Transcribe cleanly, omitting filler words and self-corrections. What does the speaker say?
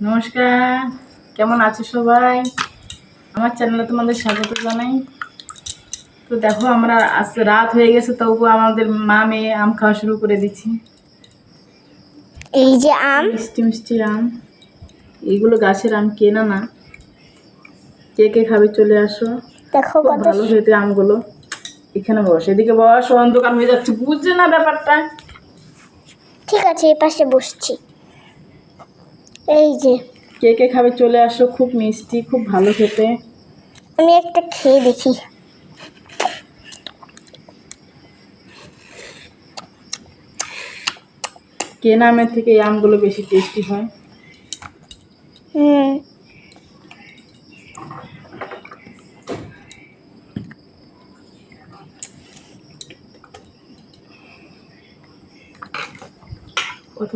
নমস্কার, কেমন আছো সবাই? আমার চ্যানেলে তোমাদের স্বাগত জানাই। তো দেখো, আমরা আজ রাত হয়ে গেছে, তবু আমাদের মা মেয়ে আম খাওয়া শুরু করে দিচ্ছি। এই যে আম, মিষ্টি মিষ্টি আম, এইগুলো গাছের আম, কেনা না। কে কে খাবে চলে আসো। দেখো খুব কত ভালো খেতে আমগুলো। এখানে বস, এদিকে বস, অন্ধকার হয়ে যাচ্ছে, বুঝছে না ব্যাপারটা। ঠিক আছে, এই পাশে বসছি। এই যে কে কে খাবে চলে আসো, খুব মিষ্টি, খুব ভালো খেতে। আমি একটা খেয়ে দেখি। কেনা আমের থেকে এই আমগুলো বেশি টেস্টি হয়। হুম, কত